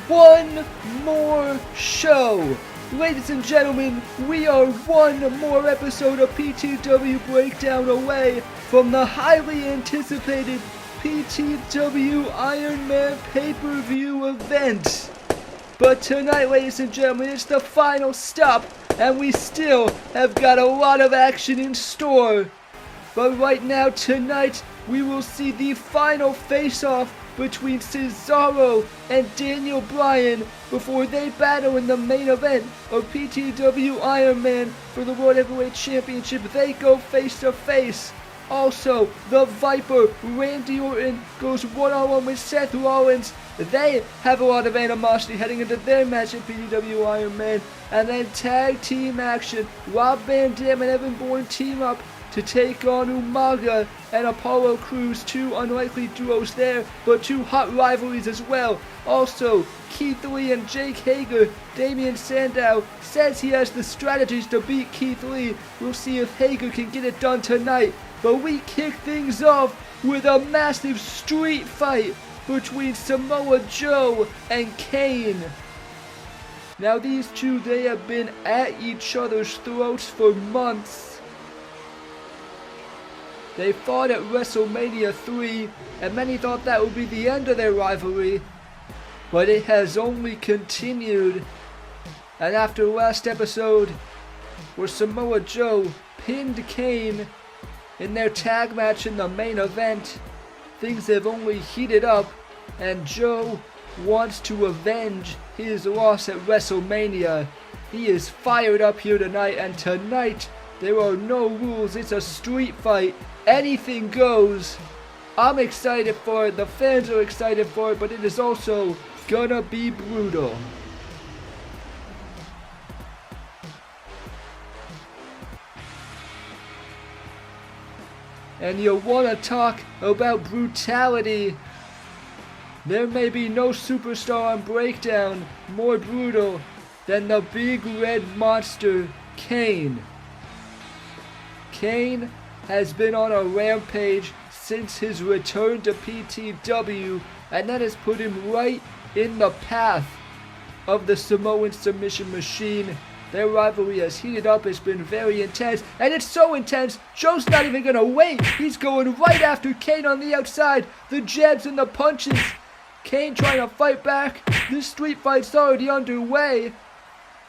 One more show! Ladies and gentlemen, we are one more episode of PTW Breakdown away from the highly anticipated PTW Iron Man pay-per-view event. But tonight, ladies and gentlemen, it's the final stop, and we still have got a lot of action in store. But right now, tonight, we will see the final face-off between Cesaro and Daniel Bryan before they battle in the main event of PTW Iron Man for the World Heavyweight Championship. They go face to face. Also, the Viper, Randy Orton, goes one-on-one with Seth Rollins. They have a lot of animosity heading into their match at PTW Iron Man. And then tag team action. Rob Van Dam and Evan Bourne team up to take on Umaga and Apollo Crews, two unlikely duos there, but two hot rivalries as well. Also, Keith Lee and Jake Hager. Damian Sandow says he has the strategies to beat Keith Lee. We'll see if Hager can get it done tonight. But we kick things off with a massive street fight between Samoa Joe and Kane. Now these two, they have been at each other's throats for months. They fought at WrestleMania 3, and many thought that would be the end of their rivalry, but it has only continued. And after last episode, where Samoa Joe pinned Kane in their tag match in the main event, things have only heated up, and Joe wants to avenge his loss at WrestleMania. He is fired up here tonight, and tonight there are no rules. It's a street fight. Anything goes. I'm excited for it. The fans are excited for it, but it is also gonna be brutal. And you wanna talk about brutality? There may be no superstar on Breakdown more brutal than the big red monster, Kane. Kane has been on a rampage since his return to PTW, and that has put him right in the path of the Samoan submission machine. Their rivalry has heated up, it's been very intense, and it's so intense, Joe's not even gonna wait. He's going right after Kane on the outside, the jabs and the punches. Kane trying to fight back. This street fight's already underway,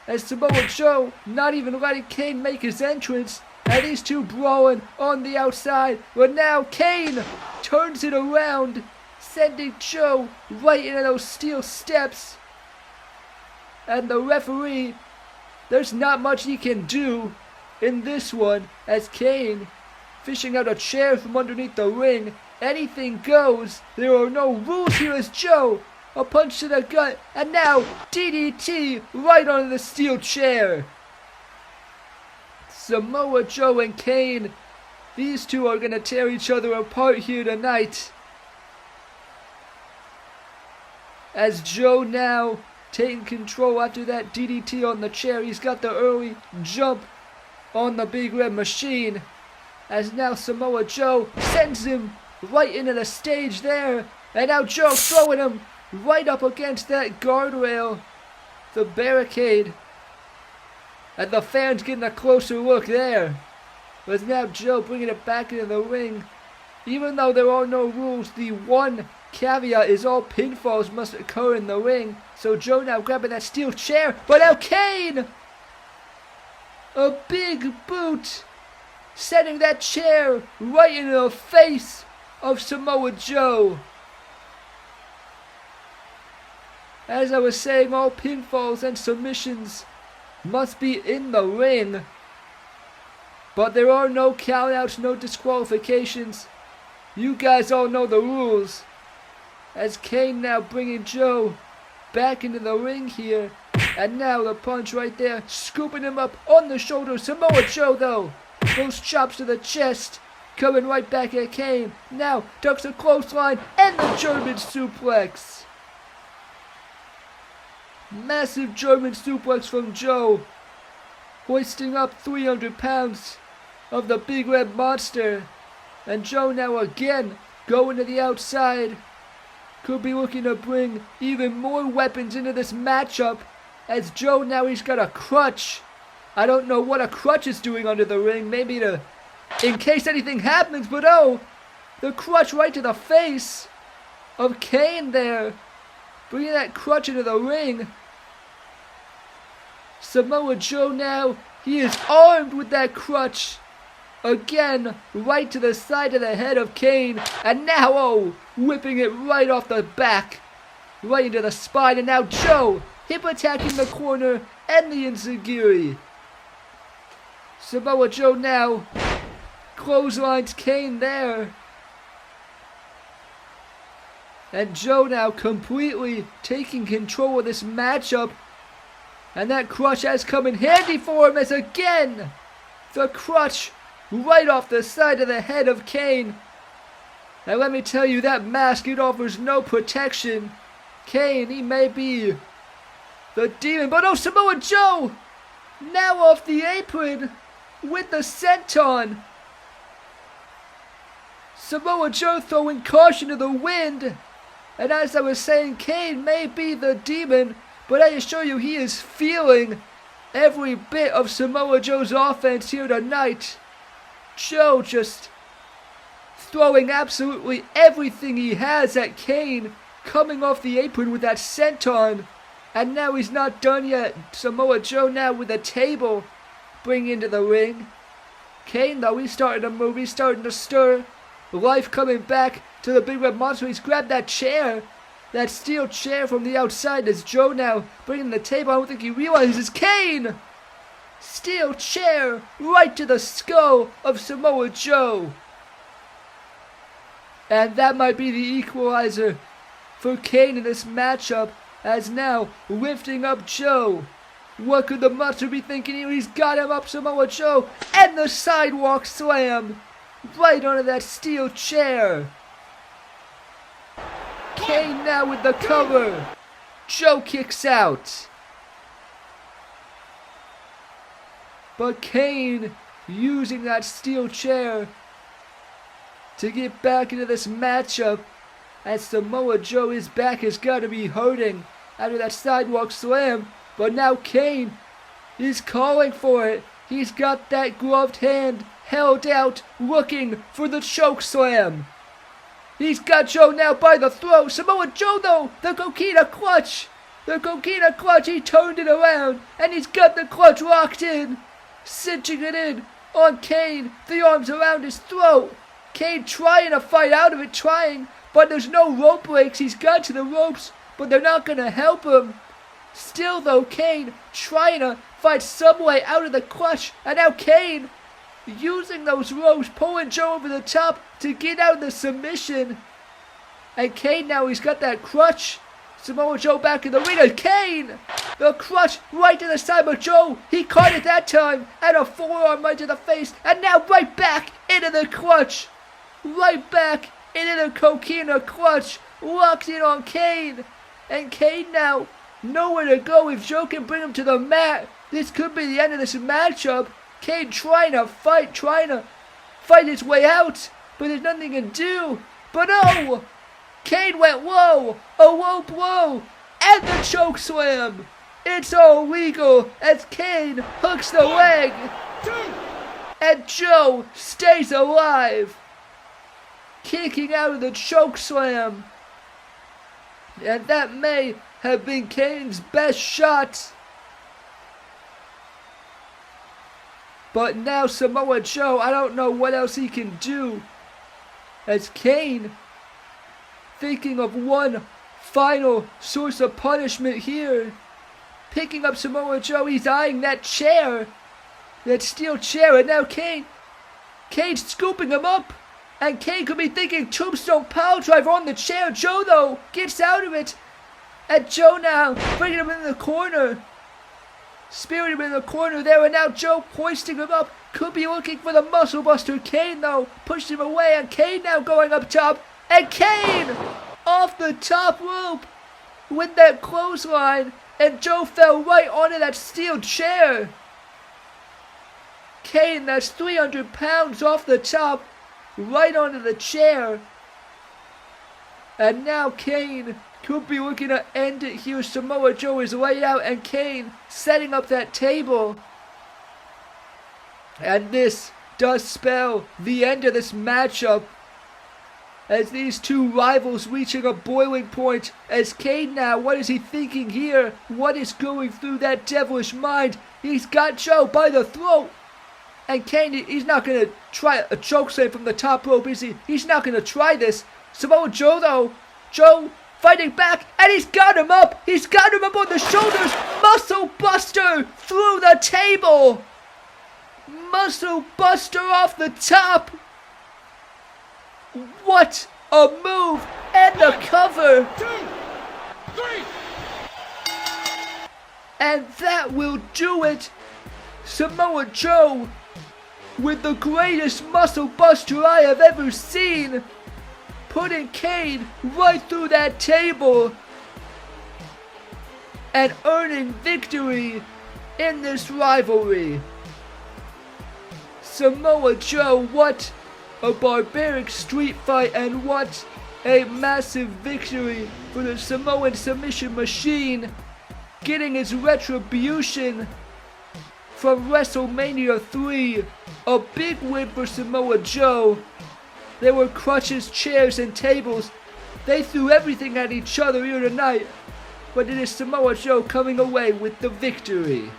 as Samoa Joe not even letting Kane make his entrance. And these two brawling on the outside. But now Kane turns it around, sending Joe right into those steel steps. And the referee, there's not much he can do in this one, as Kane fishing out a chair from underneath the ring. Anything goes. There are no rules here as Joe, a punch to the gut, and now DDT right onto the steel chair. Samoa Joe and Kane, these two are going to tear each other apart here tonight. As Joe now taking control after that DDT on the chair. He's got the early jump on the big red machine. As now Samoa Joe sends him right into the stage there. And now Joe throwing him right up against that guardrail, the barricade. And the fans getting a closer look there. But now Joe bringing it back into the ring. Even though there are no rules, the one caveat is all pinfalls must occur in the ring. So Joe now grabbing that steel chair, but now Kane! A big boot, sending that chair right into the face of Samoa Joe. As I was saying, all pinfalls and submissions must be in the ring. But there are no countouts, no disqualifications. You guys all know the rules. As Kane now bringing Joe back into the ring here. And now the punch right there, scooping him up on the shoulder. Samoa Joe though, those chops to the chest, coming right back at Kane. Now ducks a clothesline and the German suplex. Massive German suplex from Joe, hoisting up 300 pounds of the big red monster. And Joe now again going to the outside. Could be looking to bring even more weapons into this matchup. As Joe now he's got a crutch. I don't know what a crutch is doing under the ring. Maybe to, in case anything happens, but oh, the crutch right to the face of Kane there. Bringing that crutch into the ring. Samoa Joe now, he is armed with that crutch. Again, right to the side of the head of Kane. And now, oh, whipping it right off the back. Right into the spine. And now Joe, hip attacking the corner and the enziguri. Samoa Joe now clotheslines Kane there. And Joe now completely taking control of this matchup. And that crutch has come in handy for him as again the crutch right off the side of the head of Kane. And let me tell you, that mask, it offers no protection. Kane, he may be the demon, but oh, Samoa Joe now off the apron with the senton. Samoa Joe throwing caution to the wind. And as I was saying, Kane may be the demon, but I assure you he is feeling every bit of Samoa Joe's offense here tonight. Joe just throwing absolutely everything he has at Kane, coming off the apron with that senton. And now he's not done yet. Samoa Joe now with a table bringing into the ring. Kane though, he's starting to move, he's starting to stir. Life coming back to the big red monster. He's grabbed that chair, that steel chair from the outside. As Joe now bringing the table. I don't think he realizes Kane! Steel chair right to the skull of Samoa Joe. And that might be the equalizer for Kane in this matchup. As now lifting up Joe. What could the monster be thinking here? He's got him up, Samoa Joe. And the sidewalk slam right onto that steel chair. Kane now with the cover. Joe kicks out. But Kane using that steel chair to get back into this matchup. As Samoa Joe, his back has got to be hurting after that sidewalk slam. But now Kane is calling for it. He's got that gloved hand held out, looking for the choke slam. He's got Joe now by the throat. Samoa Joe though, the coquina clutch. The coquina clutch, he turned it around. And he's got the clutch locked in. Cinching it in on Kane. The arms around his throat. Kane trying to fight out of it, trying. But there's no rope breaks. He's got to the ropes, but they're not going to help him. Still though, Kane trying to fight some way out of the clutch. And now Kane using those ropes, pulling Joe over the top to get out of the submission. And Kane now, he's got that crutch. Samoa Joe back in the ring. And Kane, the crutch right to the side. But Joe, he caught it that time. And a forearm right to the face. And now right back into the clutch. Right back into the coquina clutch. Locked in on Kane. And Kane now, nowhere to go. If Joe can bring him to the mat, this could be the end of this matchup. Kane trying to fight his way out, but there's nothing he can do. But oh, Kane went low, a low blow, and the choke slam. It's all legal as Kane hooks the leg, and Joe stays alive, kicking out of the choke slam. And that may have been Kane's best shot. But now Samoa Joe, I don't know what else he can do, as Kane, thinking of one final source of punishment here, picking up Samoa Joe, he's eyeing that chair, that steel chair, and now Kane's scooping him up, and Kane could be thinking tombstone piledriver on the chair. Joe, though, gets out of it, and Joe now bringing him in the corner, spearing him in the corner there, and now Joe hoisting him up, could be looking for the muscle buster. Kane, though, pushed him away, and Kane now going up top, and Kane off the top rope with that clothesline, and Joe fell right onto that steel chair. Kane, that's 300 pounds off the top, right onto the chair. And now Kane could be looking to end it here. Samoa Joe is laid out, and Kane setting up that table. And this does spell the end of this matchup, as these two rivals reaching a boiling point. As Kane now, what is he thinking here? What is going through that devilish mind? He's got Joe by the throat. And Kane, he's not going to try a chokeslam from the top rope, is he? He's not going to try this. Samoa Joe, though. Joe fighting back, and he's got him up. He's got him up on the shoulders. Muscle buster through the table. Muscle buster off the top. What a move, and the cover. 1, 2, 3. And that will do it. Samoa Joe with the greatest muscle buster I have ever seen, putting Kane right through that table and earning victory in this rivalry. Samoa Joe, what a barbaric street fight, and what a massive victory for the Samoan submission machine, getting his retribution from WrestleMania 3. A big win for Samoa Joe. There were crutches, chairs, and tables. They threw everything at each other here tonight, but it is Samoa Joe coming away with the victory.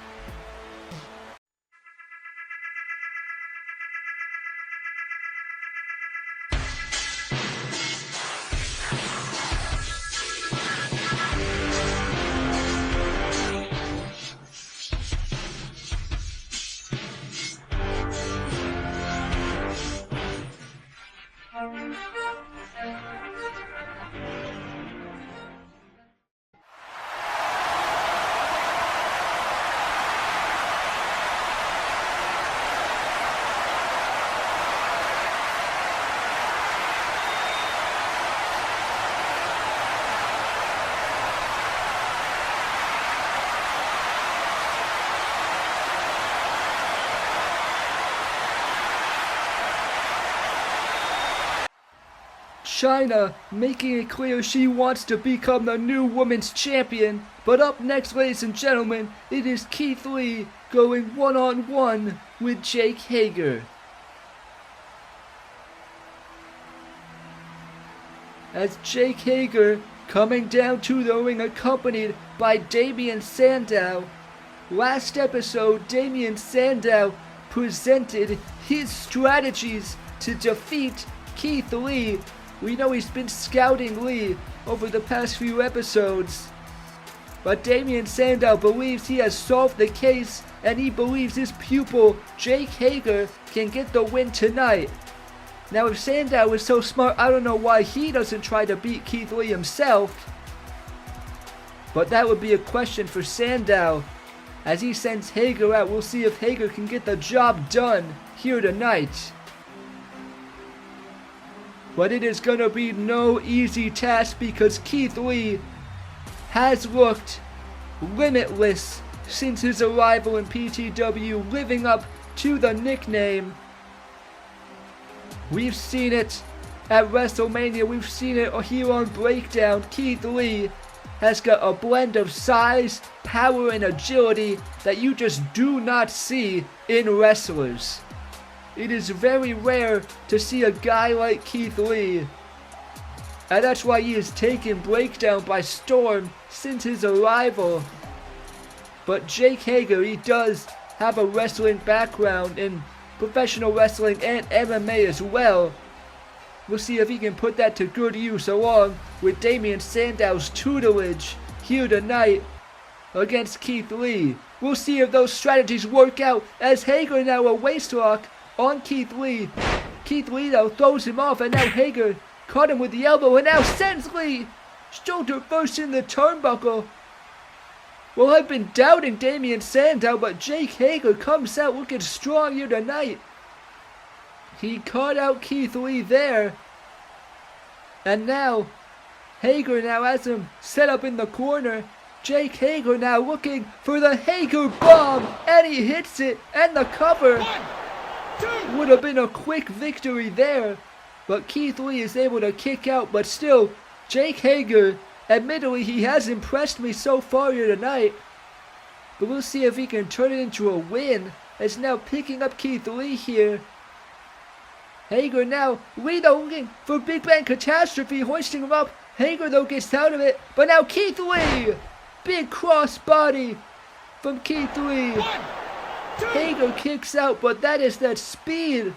Chyna making it clear she wants to become the new women's champion. But up next, ladies and gentlemen, it is Keith Lee going one-on-one with Jake Hager. As Jake Hager coming down to the ring accompanied by Damien Sandow. Last episode, Damien Sandow presented his strategies to defeat Keith Lee. We know he's been scouting Lee over the past few episodes, but Damien Sandow believes he has solved the case, and he believes his pupil, Jake Hager, can get the win tonight. Now, if Sandow is so smart, I don't know why he doesn't try to beat Keith Lee himself, but that would be a question for Sandow. As he sends Hager out, we'll see if Hager can get the job done here tonight. But it is going to be no easy task, because Keith Lee has looked limitless since his arrival in PTW, living up to the nickname. We've seen it at WrestleMania. We've seen it here on Breakdown. Keith Lee has got a blend of size, power, and agility that you just do not see in wrestlers. It is very rare to see a guy like Keith Lee, and that's why he has taken Breakdown by storm since his arrival. But Jake Hager, he does have a wrestling background in professional wrestling and MMA as well. We'll see if he can put that to good use along with Damien Sandow's tutelage here tonight against Keith Lee. We'll see if those strategies work out as Hager now a waist lock on Keith Lee. Keith Lee though throws him off, and now Hager caught him with the elbow and now sends Lee shoulder first in the turnbuckle. Well, I've been doubting Damien Sandow, but Jake Hager comes out looking strong here tonight. He caught out Keith Lee there. And now, Hager now has him set up in the corner. Jake Hager now looking for the Hager bomb. And he hits it. And the cover. Would have been a quick victory there. But Keith Lee is able to kick out. But still, Jake Hager, admittedly, he has impressed me so far here tonight. But we'll see if he can turn it into a win. As now picking up Keith Lee here. Hager now, Lee though looking for Big Bang Catastrophe, hoisting him up. Hager though gets out of it, but now Keith Lee! Big cross body from Keith Lee. Hager kicks out, but that is that speed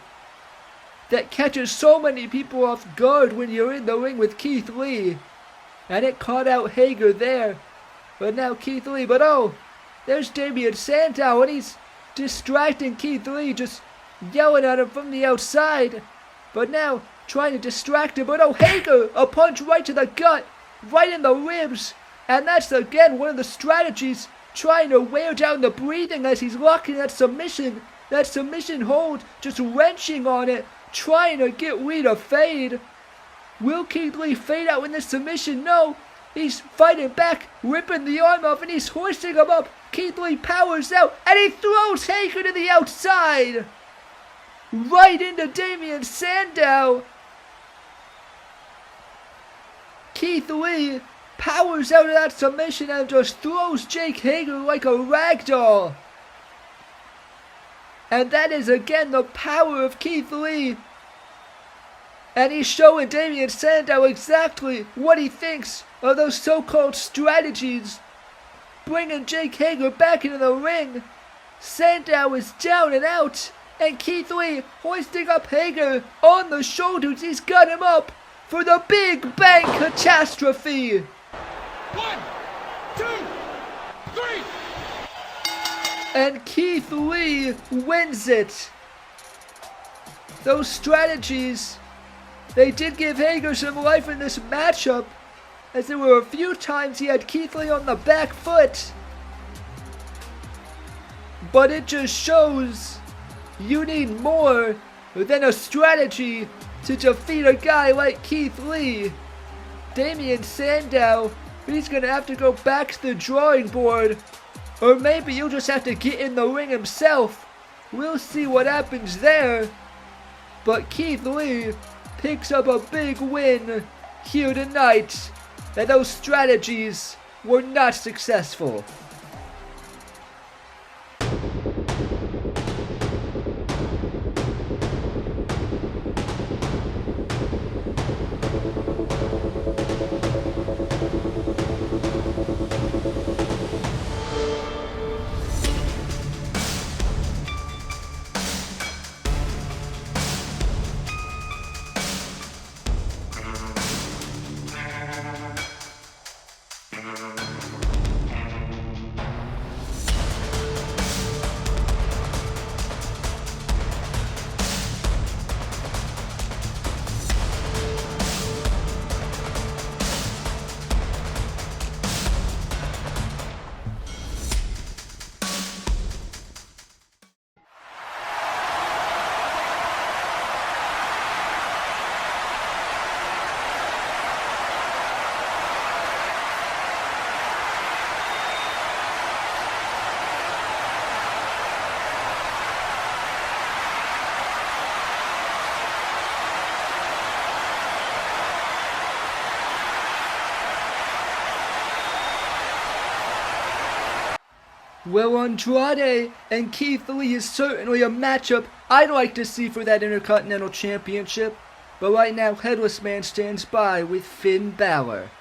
that catches so many people off guard when you're in the ring with Keith Lee. And it caught out Hager there. But now Keith Lee, but oh, there's Damien Sandow, and he's distracting Keith Lee, just yelling at him from the outside. But now trying to distract him, but oh, Hager, a punch right to the gut, right in the ribs. And that's again one of the strategies, trying to wear down the breathing as he's locking that submission hold, just wrenching on it, trying to get Lee to fade. Will Keith Lee fade out in this submission? No, he's fighting back, ripping the arm off, and he's hoisting him up. Keith Lee powers out, and he throws Hager to the outside. Right into Damien Sandow. Keith Lee powers out of that submission and just throws Jake Hager like a ragdoll. And that is again the power of Keith Lee. And he's showing Damien Sandow exactly what he thinks of those so-called strategies. Bringing Jake Hager back into the ring. Sandow is down and out. And Keith Lee hoisting up Hager on the shoulders. He's got him up for the Big Bang Catastrophe. 1, 2, 3. And Keith Lee wins it. Those strategies, they did give Hager some life in this matchup, as there were a few times he had Keith Lee on the back foot. But it just shows you need more than a strategy to defeat a guy like Keith Lee. Damien Sandow, he's going to have to go back to the drawing board. Or maybe he'll just have to get in the ring himself. We'll see what happens there. But Keith Lee picks up a big win here tonight. And those strategies were not successful. Well, Andrade and Keith Lee is certainly a matchup I'd like to see for that Intercontinental Championship. But right now, Headless Man stands by with Finn Balor.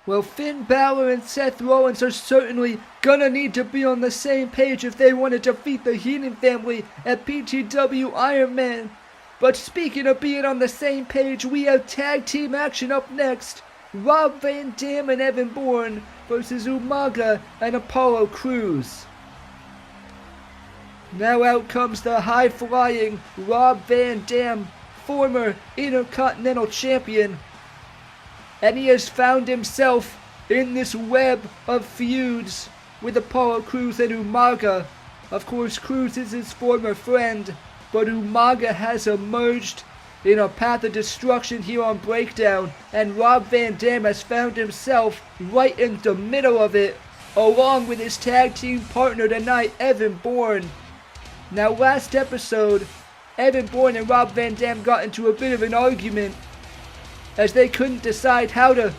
Well, Finn Balor and Seth Rollins are certainly gonna need to be on the same page if they want to defeat the Heenan family at PTW Iron Man. But speaking of being on the same page, we have tag team action up next. Rob Van Dam and Evan Bourne versus Umaga and Apollo Crews. Now out comes the high-flying Rob Van Dam, former Intercontinental Champion. And he has found himself in this web of feuds with Apollo Crews and Umaga. Of course, Crews is his former friend, but Umaga has emerged in a path of destruction here on Breakdown, and Rob Van Dam has found himself right in the middle of it, along with his tag team partner tonight, Evan Bourne. Now, last episode, Evan Bourne and Rob Van Dam got into a bit of an argument, as they couldn't decide how to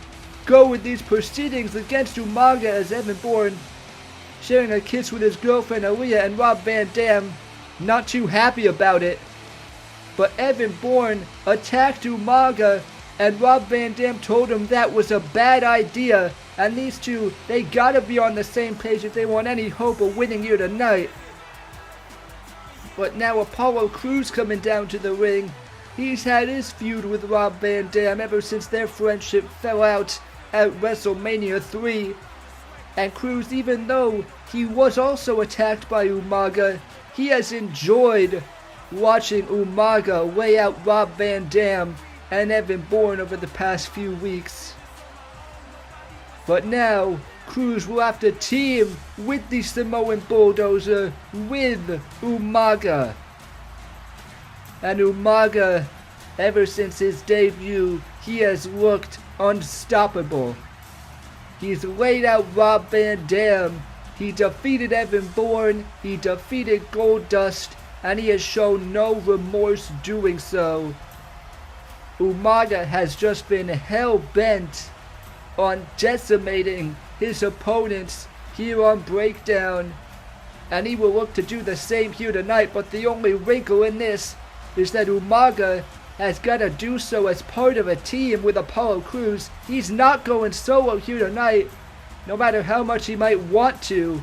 go with these proceedings against Umaga, as Evan Bourne sharing a kiss with his girlfriend Aaliyah, and Rob Van Dam not too happy about it. But Evan Bourne attacked Umaga, and Rob Van Dam told him that was a bad idea, and these two, they gotta be on the same page if they want any hope of winning here tonight. But now Apollo Crews coming down to the ring. He's had his feud with Rob Van Dam ever since their friendship fell out at WrestleMania 3. And Crews, even though he was also attacked by Umaga, he has enjoyed watching Umaga lay out Rob Van Dam and Evan Bourne over the past few weeks. But now, Crews will have to team with the Samoan Bulldozer with Umaga. And Umaga, ever since his debut, he has looked unstoppable. He's laid out Rob Van Dam, he defeated Evan Bourne, he defeated Goldust, and he has shown no remorse doing so. Umaga has just been hell-bent on decimating his opponents here on Breakdown, and he will look to do the same here tonight, but the only wrinkle in this is that Umaga has got to do so as part of a team with Apollo Crews. He's not going solo here tonight, no matter how much he might want to.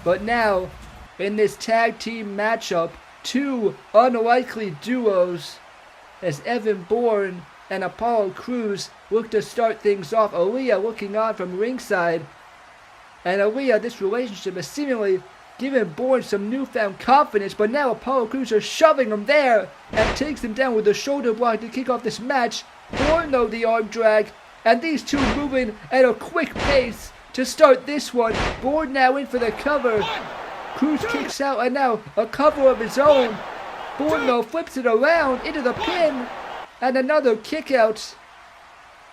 But now, in this tag team matchup, two unlikely duos, as Evan Bourne and Apollo Crews look to start things off. Aaliyah looking on from ringside, and Aaliyah, this relationship has seemingly given Bourne some newfound confidence, but now Apollo Crews are shoving him there and takes him down with a shoulder block to kick off this match. Bourne, though, the arm drag, and these two moving at a quick pace to start this one. Bourne now in for the cover. Crews kicks out, and now a cover of his own. Bourne, though, flips it around into the pin, and another kick out.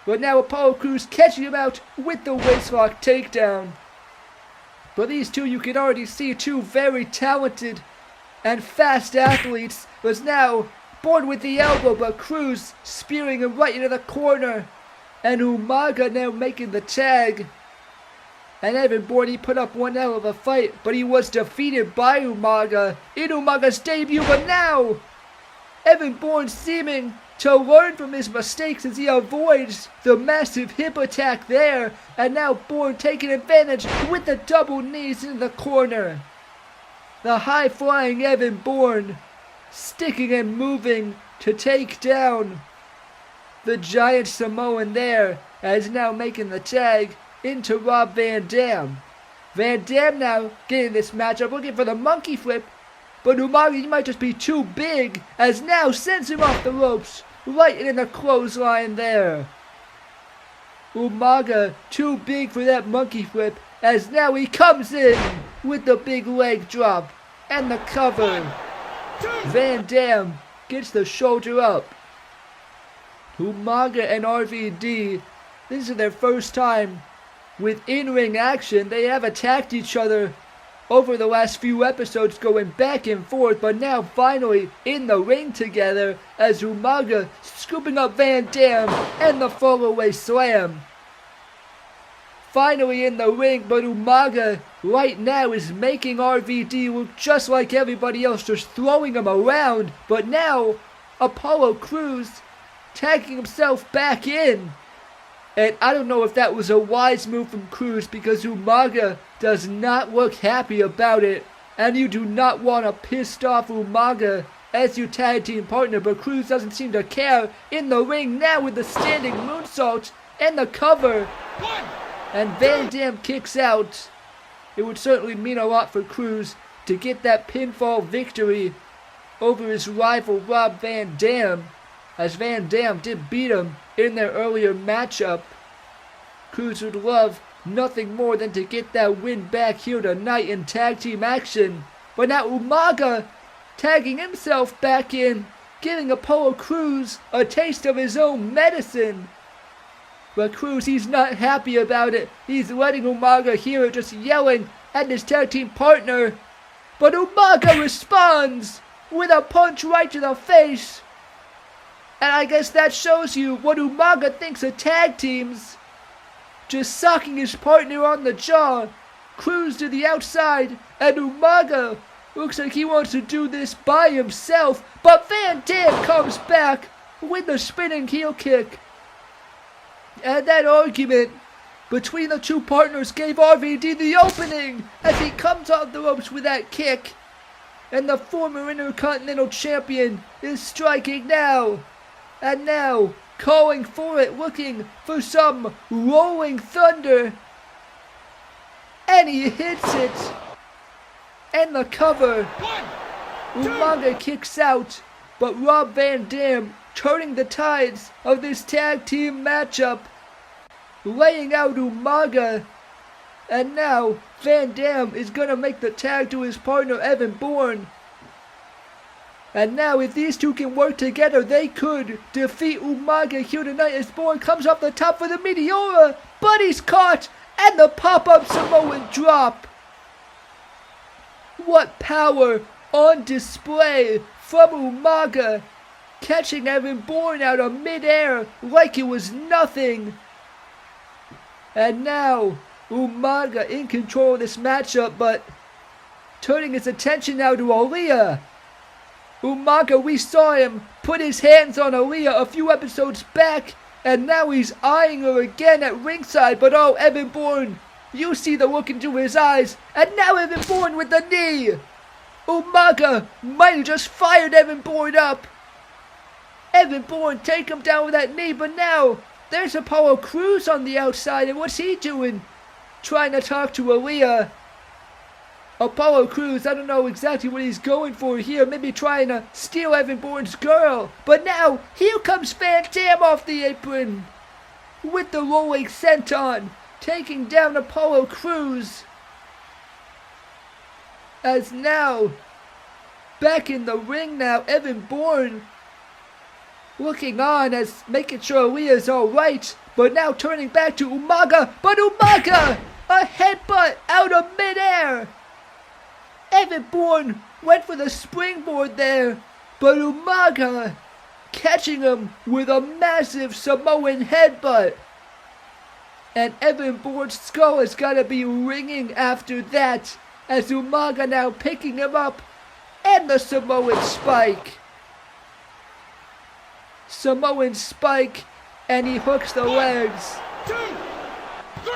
But now Apollo Crews catching him out with the waistlock takedown. But these two, you can already see, two very talented and fast athletes. Was now Bourne with the elbow, but Crews spearing him right into the corner. And Umaga now making the tag. And Evan Bourne, he put up one hell of a fight, but he was defeated by Umaga in Umaga's debut. But now, Evan Bourne seeming to learn from his mistakes as he avoids the massive hip attack there. And now Bourne taking advantage with the double knees in the corner. The high-flying Evan Bourne sticking and moving to take down the giant Samoan there, as now making the tag into Rob Van Dam. Van Dam now getting this matchup, looking for the monkey flip, but Umaga, he might just be too big, as now sends him off the ropes right in the clothesline there. Umaga too big for that monkey flip, as now he comes in with the big leg drop and the cover. Van Dam gets the shoulder up. Umaga and RVD, this is their first time with in-ring action. They have attacked each other over the last few episodes, going back and forth, but now finally in the ring together as Umaga scooping up Van Dam and the fall-away slam. Finally in the ring, but Umaga right now is making RVD look just like everybody else, just throwing him around. But now Apollo Crews tagging himself back in. And I don't know if that was a wise move from Crews, because Umaga does not look happy about it. And you do not want a pissed off Umaga as your tag team partner, but Crews doesn't seem to care. In the ring now with the standing moonsault and the cover. And Van Dam kicks out. It would certainly mean a lot for Crews to get that pinfall victory over his rival Rob Van Dam, as Van Dam did beat him in their earlier matchup. Crews would love nothing more than to get that win back here tonight in tag team action. But now Umaga tagging himself back in, giving Apollo Crews a taste of his own medicine. But Crews, he's not happy about it. He's letting Umaga hear it, just yelling at his tag team partner. But Umaga responds with a punch right to the face. And I guess that shows you what Umaga thinks of tag teams. Just socking his partner on the jaw. Crews to the outside, and Umaga looks like he wants to do this by himself. But Van Dam comes back with the spinning heel kick. And that argument between the two partners gave RVD the opening as he comes off the ropes with that kick. And the former Intercontinental Champion is striking now. And now calling for it, looking for some rolling thunder. And he hits it. And the cover. Umaga kicks out, but Rob Van Dam turning the tides of this tag team matchup, laying out Umaga. And now Van Dam is gonna make the tag to his partner Evan Bourne. And now if these two can work together, they could defeat Umaga here tonight as Bourne comes up the top for the Meteora. But he's caught, and the pop-up Samoan drop. What power on display from Umaga, catching Evan Bourne out of midair like it was nothing. And now Umaga in control of this matchup, but turning his attention now to Aaliyah. Umaga, we saw him put his hands on Aaliyah a few episodes back, and now he's eyeing her again at ringside. But oh, Evan Bourne, you see the look into his eyes, and now Evan Bourne with the knee. Umaga might have just fired Evan Bourne up. Evan Bourne take him down with that knee, but now there's Apollo Crews on the outside, and what's he doing? Trying to talk to Aaliyah. Apollo Crews, I don't know exactly what he's going for here. Maybe trying to steal Evan Bourne's girl. But now, here comes Van Dam off the apron with the rolling senton, taking down Apollo Crews. As now, back in the ring now, Evan Bourne looking on as making sure Aaliyah's alright. But now turning back to Umaga. But Umaga, a headbutt out of midair. Evan Bourne went for the springboard there, but Umaga catching him with a massive Samoan headbutt. And Evan Bourne's skull has got to be ringing after that, as Umaga now picking him up, and the Samoan spike. Samoan spike, and he hooks the legs. 2, 3.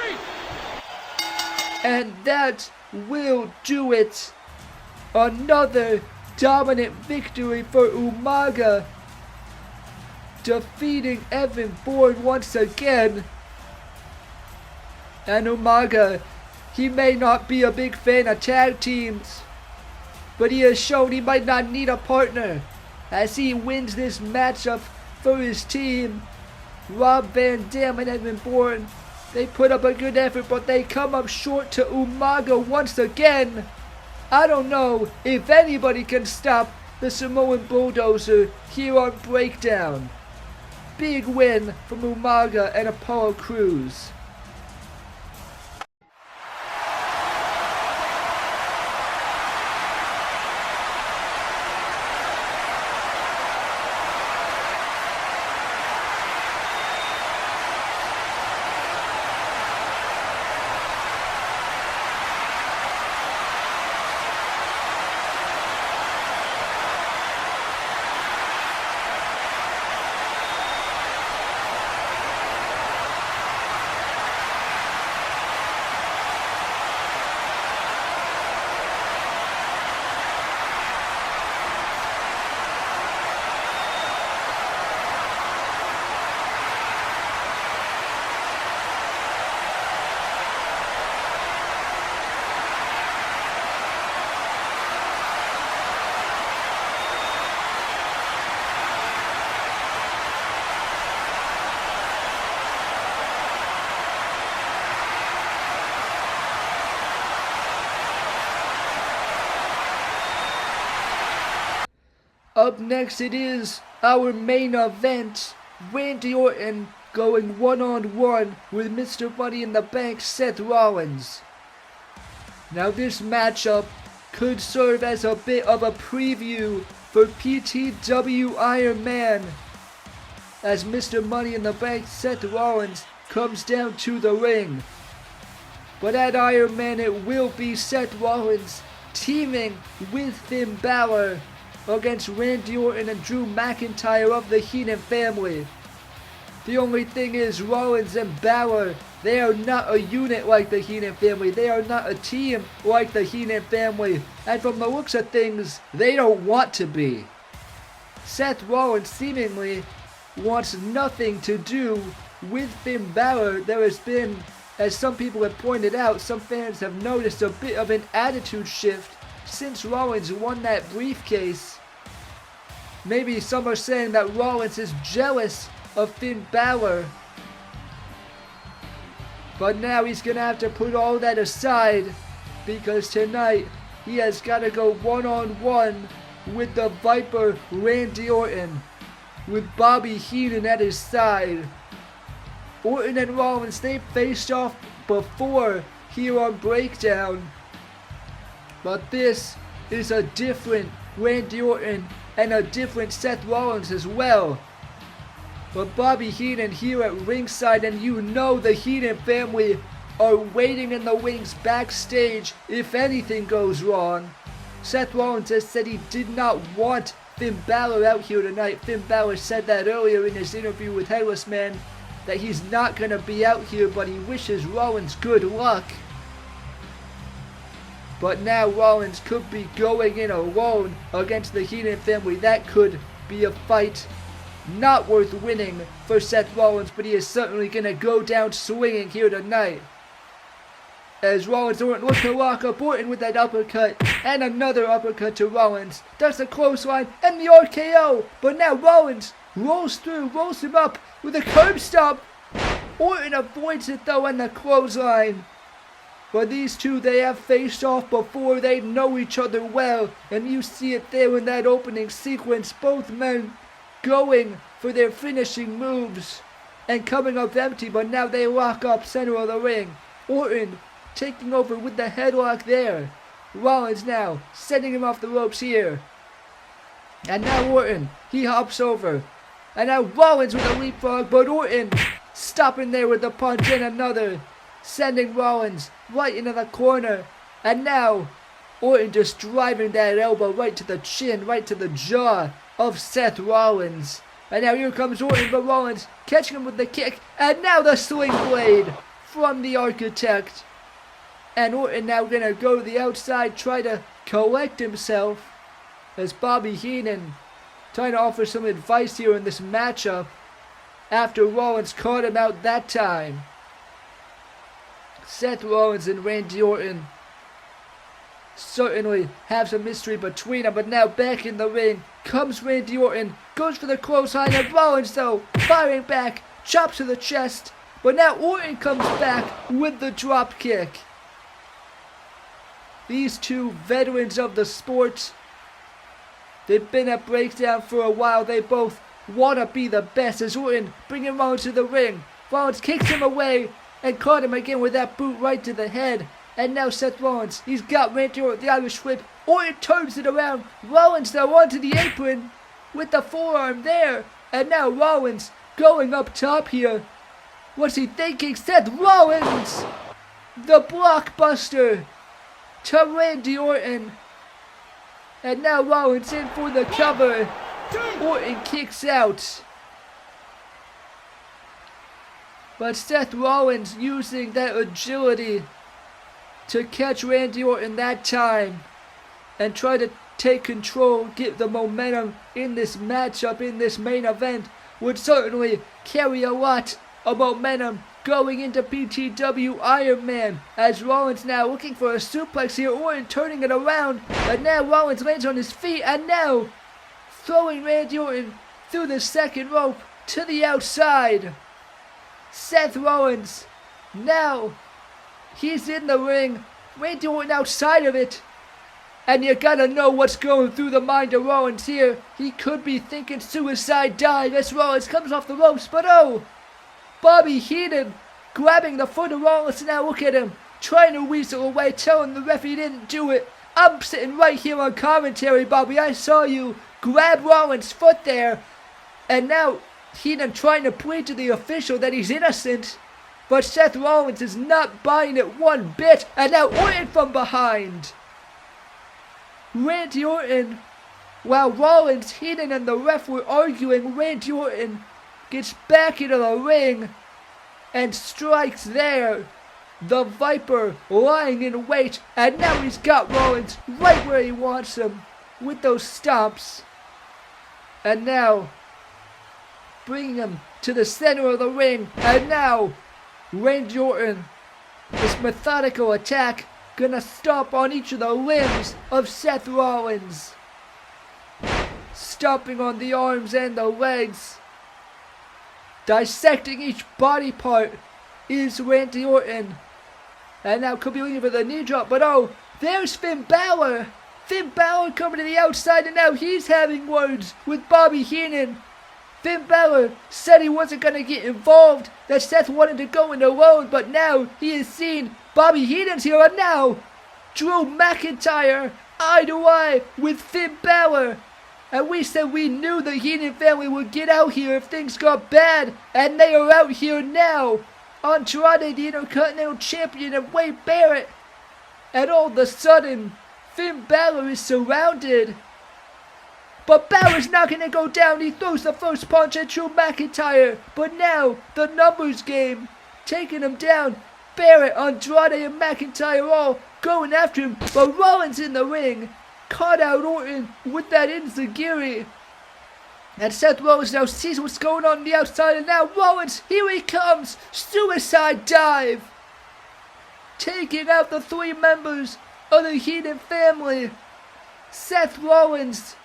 And that will do it. Another dominant victory for Umaga, defeating Evan Bourne once again. And Umaga, he may not be a big fan of tag teams, but he has shown he might not need a partner as he wins this matchup for his team. Rob Van Dam and Evan Bourne, they put up a good effort, but they come up short to Umaga once again. I don't know if anybody can stop the Samoan Bulldozer here on Breakdown. Big win from Umaga and Apollo Crews. Up next it is our main event. Randy Orton going one-on-one with Mr. Money in the Bank Seth Rollins. Now this matchup could serve as a bit of a preview for PTW Iron Man, as Mr. Money in the Bank Seth Rollins comes down to the ring. But at Iron Man it will be Seth Rollins teaming with Finn Balor against Randy Orton and Drew McIntyre of the Heenan family. The only thing is, Rollins and Balor, they are not a unit like the Heenan family. They are not a team like the Heenan family. And from the looks of things, they don't want to be. Seth Rollins seemingly wants nothing to do with Finn Balor. There has been, as some people have pointed out, some fans have noticed a bit of an attitude shift since Rollins won that briefcase. Maybe some are saying that Rollins is jealous of Finn Balor. But now he's gonna have to put all that aside, because tonight he has gotta go one-on-one with the Viper Randy Orton, with Bobby Heenan at his side. Orton and Rollins, they faced off before here on Breakdown. But this is a different Randy Orton and a different Seth Rollins as well. But Bobby Heenan here at ringside, and you know the Heenan family are waiting in the wings backstage if anything goes wrong. Seth Rollins has said he did not want Finn Balor out here tonight. Finn Balor said that earlier in his interview with Headless Man, that he's not going to be out here, but he wishes Rollins good luck. But now Rollins could be going in alone against the Heenan family. That could be a fight not worth winning for Seth Rollins, but he is certainly going to go down swinging here tonight. As Rollins looks to lock up Orton with that uppercut, and another uppercut to Rollins. Does the clothesline and the RKO, but now Rollins rolls through, rolls him up with a curb stomp. Orton avoids it though, and the clothesline. But these two, they have faced off before. They know each other well, and you see it there in that opening sequence. Both men going for their finishing moves and coming up empty, but now they lock up center of the ring. Orton taking over with the headlock there. Rollins now setting him off the ropes here. And now Orton, he hops over. And now Rollins with a leapfrog, but Orton stopping there with the punch and another, sending Rollins right into the corner. And now Orton just driving that elbow right to the chin, right to the jaw of Seth Rollins. And now here comes Orton, but Rollins catching him with the kick. And now the sling blade from the Architect. And Orton now gonna go to the outside, try to collect himself, as Bobby Heenan trying to offer some advice here in this matchup after Rollins caught him out that time. Seth Rollins and Randy Orton certainly have some mystery between them. But now back in the ring comes Randy Orton, goes for the clothesline, and Rollins though firing back, chops to the chest. But now Orton comes back with the drop kick. These two veterans of the sport, they've been at Breakdown for a while. They both want to be the best. As Orton bringing Rollins to the ring, Rollins kicks him away and caught him again with that boot right to the head. And now Seth Rollins, he's got Randy Orton, the Irish whip. Orton turns it around. Rollins though onto the apron with the forearm there. And now Rollins going up top here. What's he thinking? Seth Rollins! The blockbuster to Randy Orton. And now Rollins in for the cover. Orton kicks out. But Seth Rollins using that agility to catch Randy Orton that time and try to take control, get the momentum in this matchup, in this main event, would certainly carry a lot of momentum going into PTW Iron Man. As Rollins now looking for a suplex here, Orton turning it around, and now Rollins lands on his feet, and now throwing Randy Orton through the second rope to the outside. Seth Rollins, now he's in the ring, Randy Orton outside of it. And you gotta know what's going through the mind of Rollins here. He could be thinking suicide dive as Rollins comes off the ropes, but oh! Bobby Heenan grabbing the foot of Rollins, and now look at him, trying to weasel away, telling the ref he didn't do it. I'm sitting right here on commentary, Bobby. I saw you grab Rollins' foot there. And now Heenan trying to plead to the official that he's innocent. But Seth Rollins is not buying it one bit. And now Orton from behind. Randy Orton, while Rollins, Heenan, and the ref were arguing, Randy Orton gets back into the ring and strikes there. The Viper lying in wait, and now he's got Rollins right where he wants him with those stomps. And now bringing him to the center of the ring, and now Randy Orton, this methodical attack, gonna stomp on each of the limbs of Seth Rollins. Stomping on the arms and the legs. Dissecting each body part is Randy Orton. And now could be looking for the knee drop, but oh, there's Finn Balor. Finn Balor coming to the outside, and now he's having words with Bobby Heenan. Finn Balor said he wasn't going to get involved, that Seth wanted to go in alone, but now he has seen Bobby Heenan's here, and now Drew McIntyre eye to eye with Finn Balor. And we said we knew the Heenan family would get out here if things got bad, and they are out here now. Andrade, the Intercontinental Champion, and Wade Barrett. And all of a sudden, Finn Balor is surrounded. But Balor's not going to go down. He throws the first punch at Drew McIntyre. But now, the numbers game, taking him down. Barrett, Andrade, and McIntyre all going after him. But Rollins in the ring caught out Orton with that enziguri. And Seth Rollins now sees what's going on the outside, and now Rollins, here he comes! Suicide dive! Taking out the three members of the Heenan family. Seth Rollins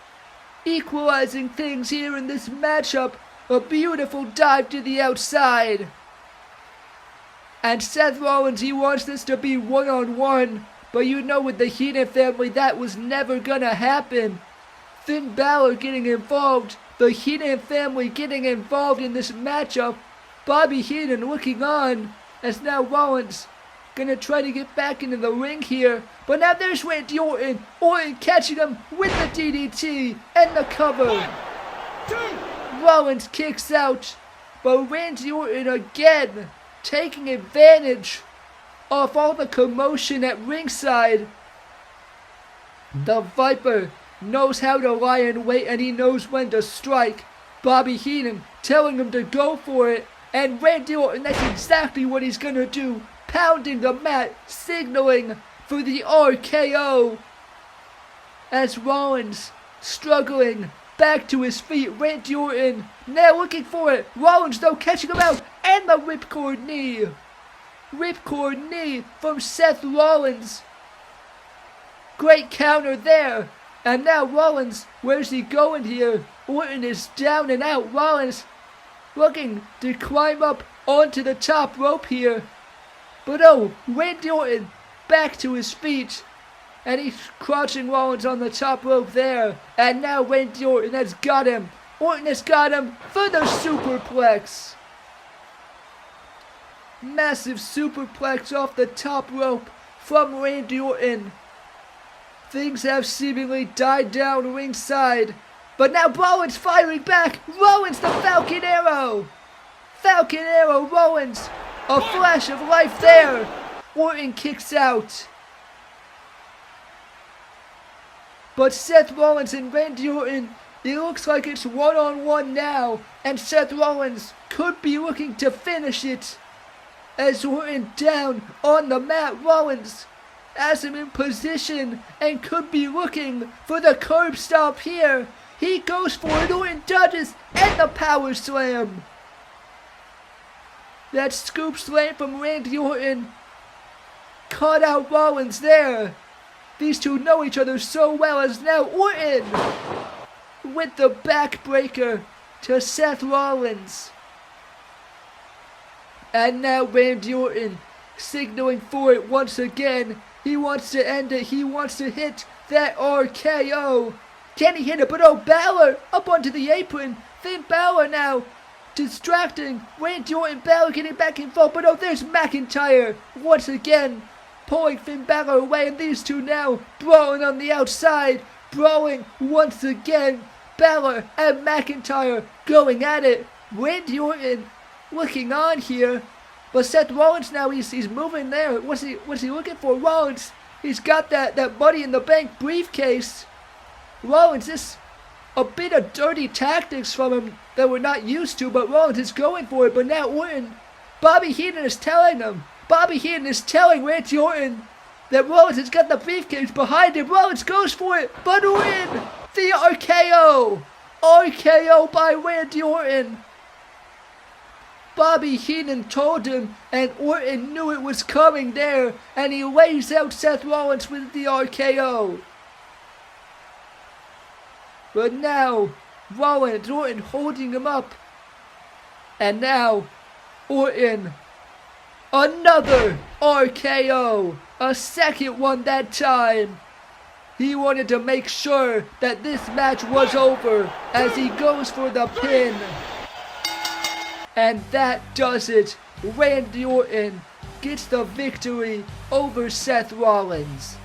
equalizing things here in this matchup. A beautiful dive to the outside. And Seth Rollins, he wants this to be one-on-one. But you know with the Heenan family, that was never gonna happen. Finn Balor getting involved. The Heenan family getting involved in this matchup. Bobby Heenan looking on as now Rollins gonna try to get back into the ring here. But now there's Randy Orton. Orton catching him with the DDT and the cover. 1, 2. Rollins kicks out. But Randy Orton again taking advantage of all the commotion at ringside. The Viper knows how to lie in wait, and he knows when to strike. Bobby Heenan telling him to go for it, and Randy Orton, that's exactly what he's gonna do, pounding the mat, signaling for the RKO. As Rollins struggling back to his feet, Randy Orton now looking for it. Rollins though catching him out, and the ripcord knee. Ripcord knee from Seth Rollins. Great counter there. And now Rollins, where's he going here? Orton is down and out. Rollins looking to climb up onto the top rope here. But oh, Randy Orton back to his feet. And he's crouching Rollins on the top rope there. And now Randy Orton has got him. Orton has got him for the superplex. Massive superplex off the top rope from Randy Orton. Things have seemingly died down ringside. But now Rollins firing back. Rollins the Falcon Arrow. Falcon Arrow Rollins. A flash of life there. Orton kicks out. But Seth Rollins and Randy Orton, it looks like it's one-on-one now. And Seth Rollins could be looking to finish it. As Orton down on the mat, Rollins has him in position and could be looking for the curb stomp here. He goes for it, Orton dodges, and the power slam. That scoop slam from Randy Orton caught out Rollins there. These two know each other so well as now Orton with the backbreaker to Seth Rollins. And now Randy Orton signaling for it once again. He wants to end it. He wants to hit that RKO. Can he hit it? But oh, Balor up onto the apron. Finn Balor now distracting Randy Orton. Balor getting back and forth. But oh, there's McIntyre once again pulling Finn Balor away. And these two now brawling on the outside. Brawling once again. Balor and McIntyre going at it. Randy Orton looking on here. But Seth Rollins now, he's moving there. What's he looking for? Rollins, he's got that Money in the Bank briefcase. Rollins, this a bit of dirty tactics from him that we're not used to, but Rollins is going for it. But now Orton, Bobby Heenan is telling Randy Orton that Rollins has got the briefcase behind him. Rollins goes for it, but Orton, the RKO. RKO by Randy Orton. Bobby Heenan told him, and Orton knew it was coming there, and he lays out Seth Rollins with the RKO. But now, Orton holding him up. And now, Orton, another RKO, a second one that time. He wanted to make sure that this match was over as he goes for the pin. And that does it. Randy Orton gets the victory over Seth Rollins.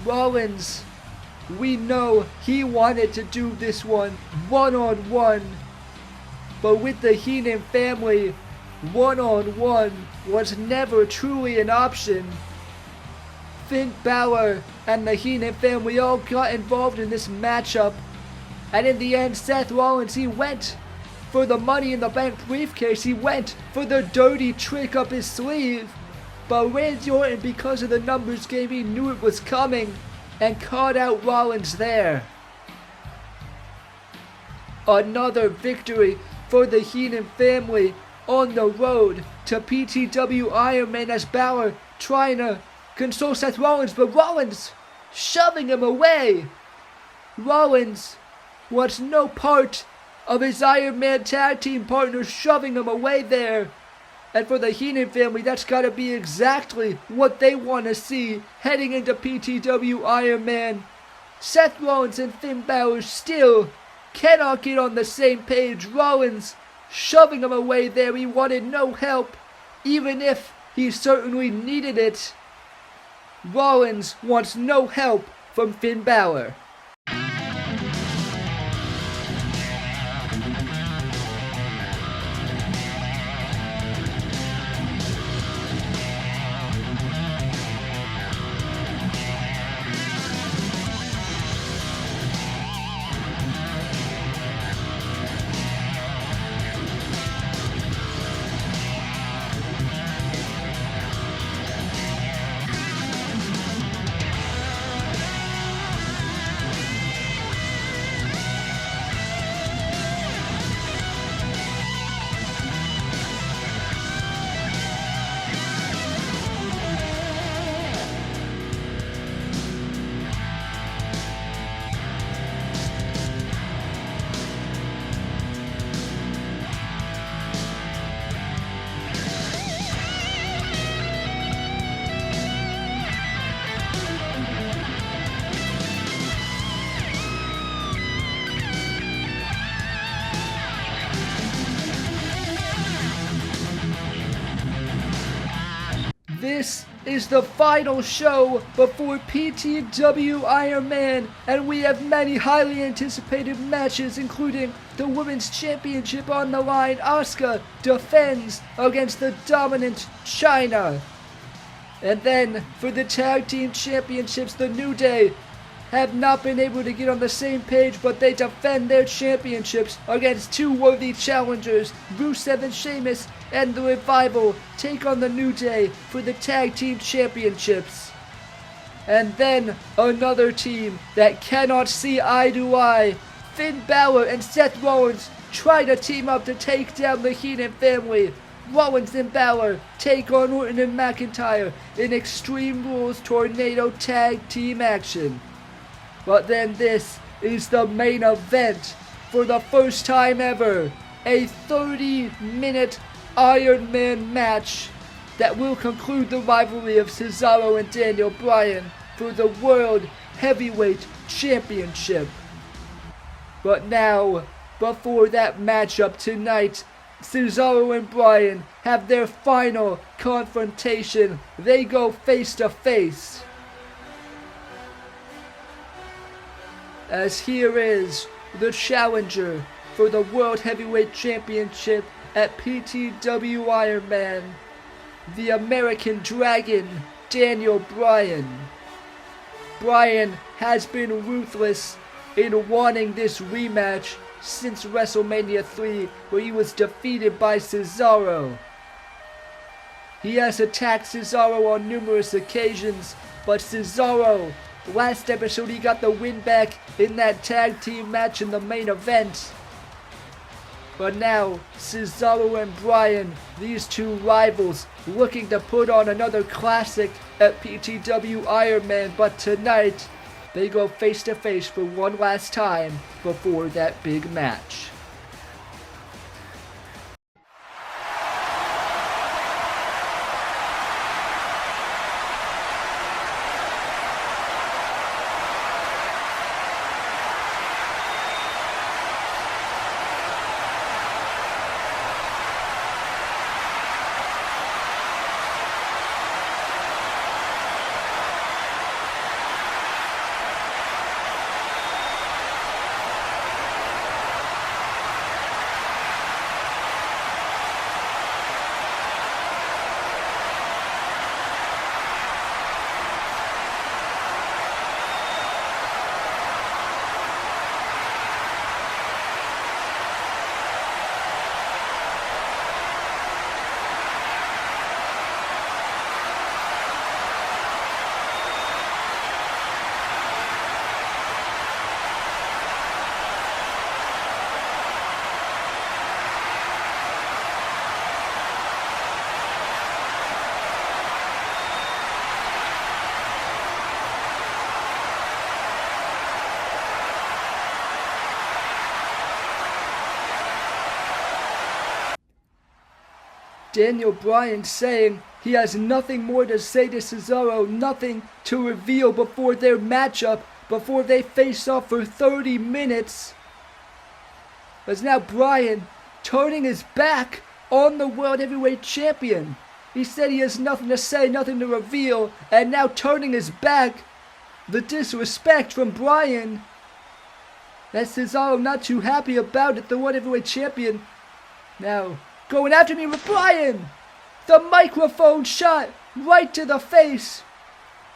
Rollins, we know he wanted to do this one-on-one. But with the Heenan family, one-on-one was never truly an option. Finn Balor and the Heenan family all got involved in this matchup. And in the end, Seth Rollins, he went for the Money in the Bank briefcase. He went for the dirty trick up his sleeve. But Randy Orton, because of the numbers game, he knew it was coming and caught out Rollins there. Another victory for the Heenan family on the road to PTW Iron Man as Balor trying to console Seth Rollins, but Rollins shoving him away. Rollins wants no part of his Iron Man tag team partner shoving him away there. And for the Heenan family, that's got to be exactly what they want to see heading into PTW Iron Man. Seth Rollins and Finn Balor still cannot get on the same page. Rollins shoving him away there. He wanted no help, even if he certainly needed it. Rollins wants no help from Finn Balor. is the final show before PTW Iron Man, and we have many highly anticipated matches, including the Women's Championship on the line. Asuka defends against the dominant China. And then for the Tag Team Championships, the New Day have not been able to get on the same page, but they defend their championships against two worthy challengers. Rusev and Sheamus and the Revival take on the New Day for the Tag Team Championships. And then another team that cannot see eye to eye. Finn Balor and Seth Rollins try to team up to take down the Heenan family. Rollins and Balor take on Orton and McIntyre in Extreme Rules Tornado Tag Team action. But then this is the main event. For the first time ever, a 30-minute Iron Man match that will conclude the rivalry of Cesaro and Daniel Bryan for the World Heavyweight Championship. But now, before that matchup tonight, Cesaro and Bryan have their final confrontation. They go face to face. As here is the challenger for the World Heavyweight Championship at PTW Iron Man, the American Dragon, Daniel Bryan. Bryan has been ruthless in wanting this rematch since WrestleMania 3, where he was defeated by Cesaro. He has attacked Cesaro on numerous occasions, but Cesaro, last episode he got the win back in that tag team match in the main event. But now, Cesaro and Bryan, these two rivals, looking to put on another classic at PTW Iron Man, but tonight, they go face to face for one last time before that big match. Daniel Bryan saying he has nothing more to say to Cesaro, nothing to reveal before their matchup, before they face off for 30 minutes. As now Bryan turning his back on the World Heavyweight Champion. He said he has nothing to say, nothing to reveal, and now turning his back. The disrespect from Bryan. That Cesaro not too happy about it, the World Heavyweight Champion. Now going after me with Bryan. The microphone shot right to the face.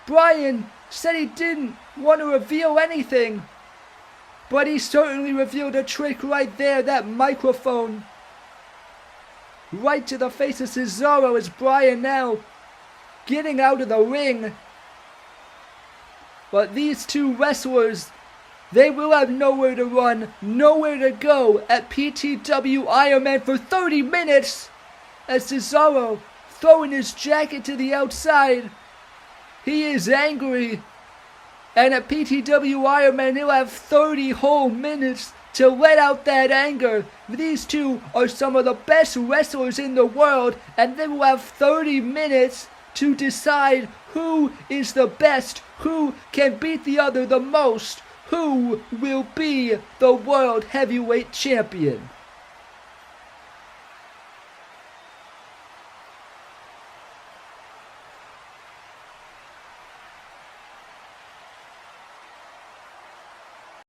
Bryan said he didn't want to reveal anything, but he certainly revealed a trick right there, that microphone. Right to the face of Cesaro as Bryan now getting out of the ring. But these two wrestlers, they will have nowhere to run, nowhere to go at PTW Iron Man for 30 minutes. As Cesaro throwing his jacket to the outside. He is angry. And at PTW Iron Man, he'll have 30 whole minutes to let out that anger. These two are some of the best wrestlers in the world, and they will have 30 minutes to decide who is the best, who can beat the other the most, who will be the World Heavyweight Champion.